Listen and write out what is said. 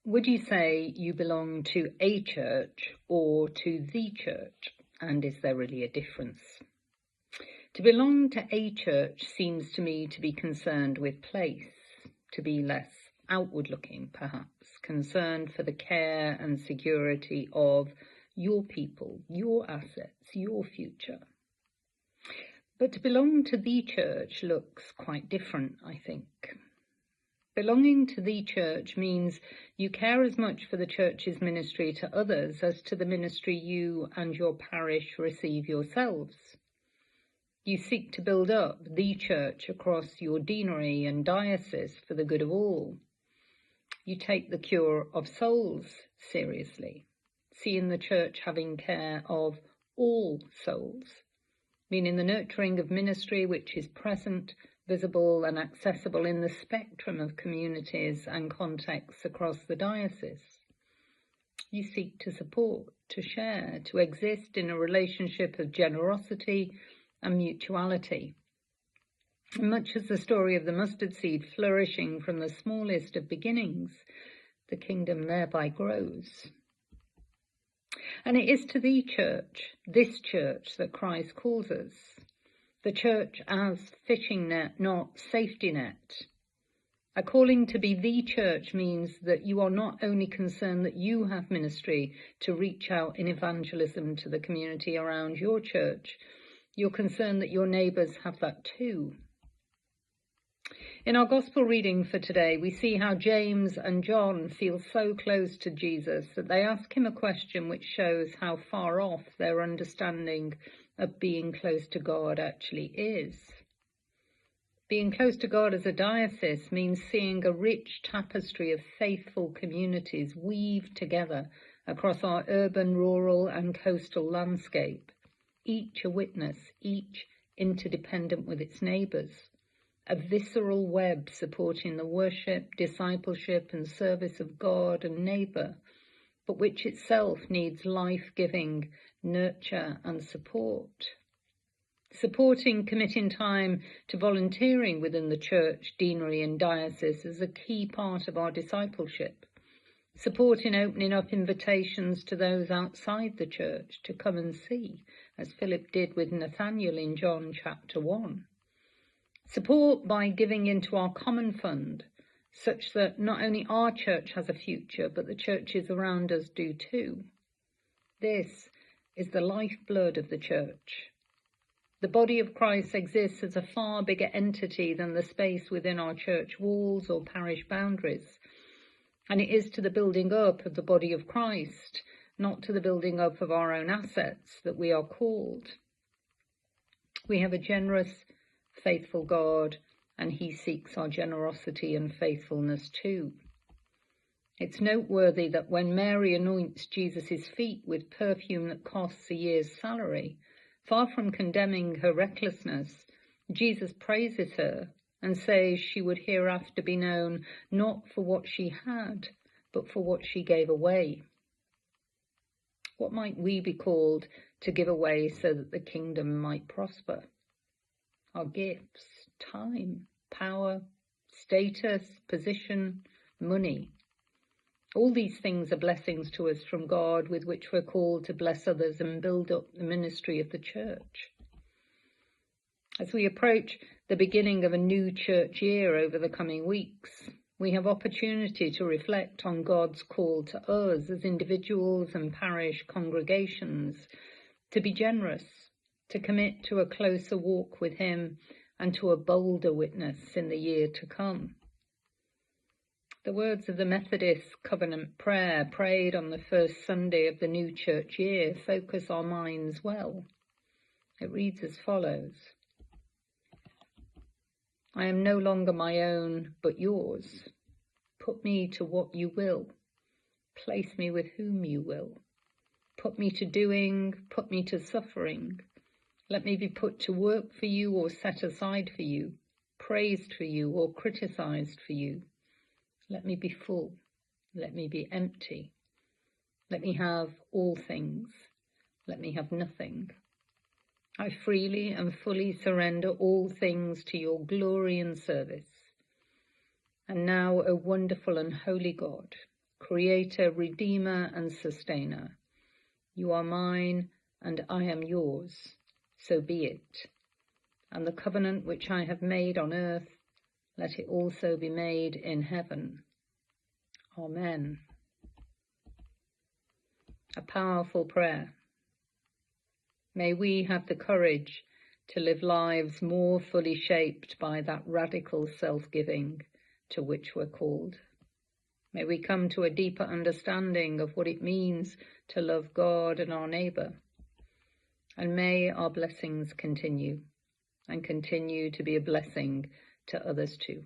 Would you say you belong to a church or to the church? And is there really a difference? To belong to a church seems to me to be concerned with place, to be less outward looking perhaps, concerned for the care and security of your people, your assets, your future. But to belong to the church looks quite different, I think. Belonging to the church means you care as much for the church's ministry to others as to the ministry you and your parish receive yourselves. You seek to build up the church across your deanery and diocese for the good of all. You take the cure of souls seriously, seeing the church having care of all souls, meaning the nurturing of ministry which is present, visible and accessible in the spectrum of communities and contexts across the diocese. You seek to support, to share, to exist in a relationship of generosity and mutuality. Much as the story of the mustard seed flourishing from the smallest of beginnings, the kingdom thereby grows. And it is to the church, this church, that Christ calls us. The church as fishing net, not safety net. A calling to be the church means that you are not only concerned that you have ministry to reach out in evangelism to the community around your church, you're concerned that your neighbours have that too. In our gospel reading for today, we see how James and John feel so close to Jesus that they ask him a question which shows how far off their understanding of being close to God actually is. Being close to God as a diocese means seeing a rich tapestry of faithful communities weave together across our urban, rural and coastal landscape, each a witness, each interdependent with its neighbours, a visceral web supporting the worship, discipleship and service of God and neighbour, but which itself needs life-giving nurture and support. Supporting, committing time to volunteering within the church, deanery and diocese is a key part of our discipleship. Supporting opening up invitations to those outside the church to come and see, as Philip did with Nathanael in John chapter 1. Support by giving into our common fund, such that not only our church has a future, but the churches around us do too. This is the lifeblood of the church. The body of Christ exists as a far bigger entity than the space within our church walls or parish boundaries. And it is to the building up of the body of Christ, not to the building up of our own assets, that we are called. We have a generous, faithful God, and he seeks our generosity and faithfulness too. It's noteworthy that when Mary anoints Jesus' feet with perfume that costs a year's salary, far from condemning her recklessness, Jesus praises her and says she would hereafter be known not for what she had, but for what she gave away. What might we be called to give away so that the kingdom might prosper? Our gifts, time, power, status, position, money. All these things are blessings to us from God with which we're called to bless others and build up the ministry of the church. As we approach the beginning of a new church year over the coming weeks, we have opportunity to reflect on God's call to us as individuals and parish congregations to be generous, to commit to a closer walk with him and to a bolder witness in the year to come. The words of the Methodist Covenant Prayer, prayed on the first Sunday of the new church year, focus our minds well. It reads as follows: I am no longer my own, but yours. Put me to what you will. Place me with whom you will. Put me to doing, put me to suffering. Let me be put to work for you or set aside for you, praised for you or criticized for you. Let me be full. Let me be empty. Let me have all things. Let me have nothing. I freely and fully surrender all things to your glory and service. And now, O wonderful and holy God, Creator, Redeemer, and Sustainer. You are mine, and I am yours, so be it. And the covenant which I have made on earth, let it also be made in heaven. Amen. A powerful prayer. May we have the courage to live lives more fully shaped by that radical self-giving to which we're called. May we come to a deeper understanding of what it means to love God and our neighbour. And may our blessings continue, and continue to be a blessing to others too.